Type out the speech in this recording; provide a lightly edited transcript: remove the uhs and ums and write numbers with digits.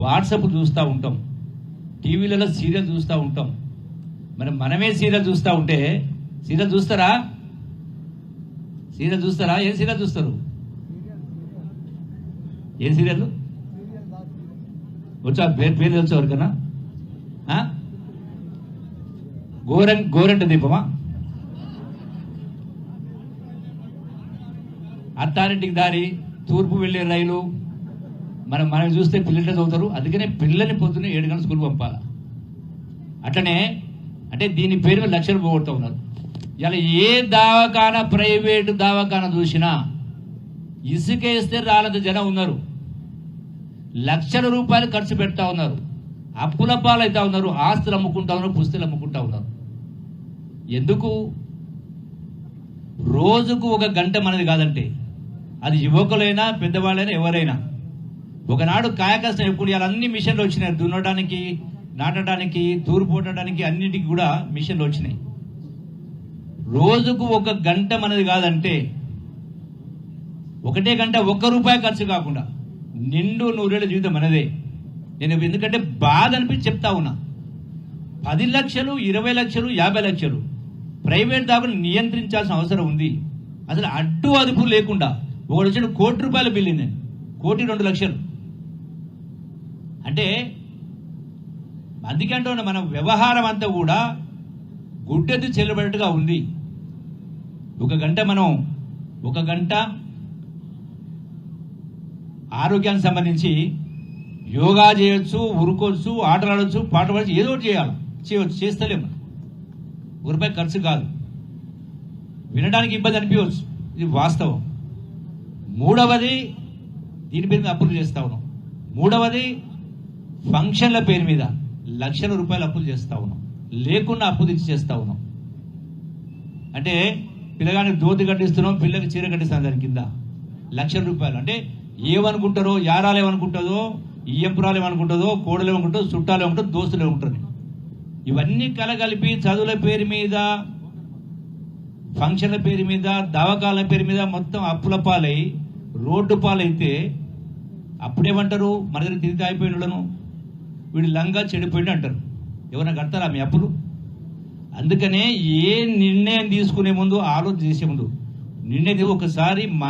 WhatsApp చూస్తూ ఉంటాం, టీవీలలో సీరియల్ చూస్తూ ఉంటాం. మరి మనమే సీరియల్ చూస్తూ ఉంటే సీరియల్ చూస్తారా? సీరియల్ చూస్తారా? ఏం సీరియల్ చూస్తారు? ఏం సీరియల్ వచ్చా? పేరు తెలుసు ఎవరికన్నా? గోరంట దీపమా? అత్తారింటికి దారి, తూర్పు వెళ్ళే రైలు. మనం చూస్తే పిల్లలు చదువుతారు. అందుకనే పిల్లల్ని పొద్దున్నే 7 గంటల స్కూల్ పంపాలి. అట్లనే అంటే దీని పేరు మీద లక్షలు పోగొడుతూ ఉన్నారు. ఇలా ఏ దవాఖానా, ప్రైవేటు దవాఖానా చూసినా ఇసుక వేస్తే రానంత జనం ఉన్నారు. లక్షల రూపాయలు ఖర్చు పెడతా ఉన్నారు. అప్పుల పాలవుతా ఉన్నారు. ఆస్తులు అమ్ముకుంటా ఉన్నారు, పుస్తకాలు అమ్ముకుంటా ఉన్నారు. ఎందుకు? రోజుకు 1 గంట మనది కాదంటే అది యువకులైనా పెద్దవాళ్ళైనా ఎవరైనా. ఒకనాడు కాయకష్టం ఎప్పుడు ఇలా అన్ని మిషన్లు వచ్చినాయి. దున్నడానికి, నాటడానికి, తూరు పోటడానికి అన్నిటికీ కూడా మిషన్లు వచ్చినాయి. రోజుకు 1 గంట మనది కాదంటే 1 గంట 1 రూపాయి ఖర్చు కాకుండా నిండు 100 ఏళ్ళ జీవితం మనదే. నేను ఎందుకంటే బాధ అనిపించి చెప్తా ఉన్నా. 10 లక్షలు, 20 లక్షలు, 50 లక్షలు ప్రైవేట్ దాకా నియంత్రించాల్సిన అవసరం ఉంది. అసలు అడ్డు అదుపు లేకుండా ఒకటి వచ్చిన ₹1 కోటి బిల్లు, నేను 1,02,00,000. అంటే అందుకే అంటూ మన వ్యవహారం అంతా కూడా గుడ్డెద్దు చెల్లబడేట్టుగా ఉంది. 1 గంట మనం 1 గంట ఆరోగ్యానికి సంబంధించి యోగా చేయొచ్చు, ఉరుకోవచ్చు, ఆటలు ఆడవచ్చు, పాటలు పాడచ్చు, ఏదో ఒకటి చేయవచ్చు. చేస్తలేము. ₹1 ఖర్చు కాదు. వినడానికి ఇబ్బంది అనిపించవచ్చు, ఇది వాస్తవం. మూడవది దీని పేరు మీద అప్పులు చేస్తా ఉన్నాం. మూడవది ఫంక్షన్ల పేరు మీద లక్షల రూపాయలు అప్పులు చేస్తా ఉన్నాం. లేకుండా అప్పు తెచ్చి చేస్తా ఉన్నాం. అంటే పిల్లగానికి దోతి కట్టిస్తున్నాం, పిల్లకి చీర కట్టిస్తాం. దాని కింద లక్షల రూపాయలు. అంటే ఏమనుకుంటారో, యారాలు ఏమనుకుంటుందో, ఈయంపురాలు ఏమనుకుంటుందో, కోడలు ఏమనుకుంటుందో, చుట్టాలు ఏమనుకుంటుందో, దోస్తులు ఏమనుకుంటుంది. ఇవన్నీ కలగలిపి చదువుల పేరు మీద, ఫంక్షన్ల పేరు మీద, దవాఖాల పేరు మీద మొత్తం అప్పుల పాలై రోడ్డు పాలైతే అప్పుడేమంటారు? మన దగ్గర తిరిగి అయిపోయిన వాళ్ళను వీడు లంగా చెడిపోయింది అంటారు. ఎవరైనా కడతారా మీ అప్పులు? అందుకనే ఏ నిర్ణయం తీసుకునే ముందు, ఆలోచన చేసే ముందు నిర్ణయం ఒకసారి మన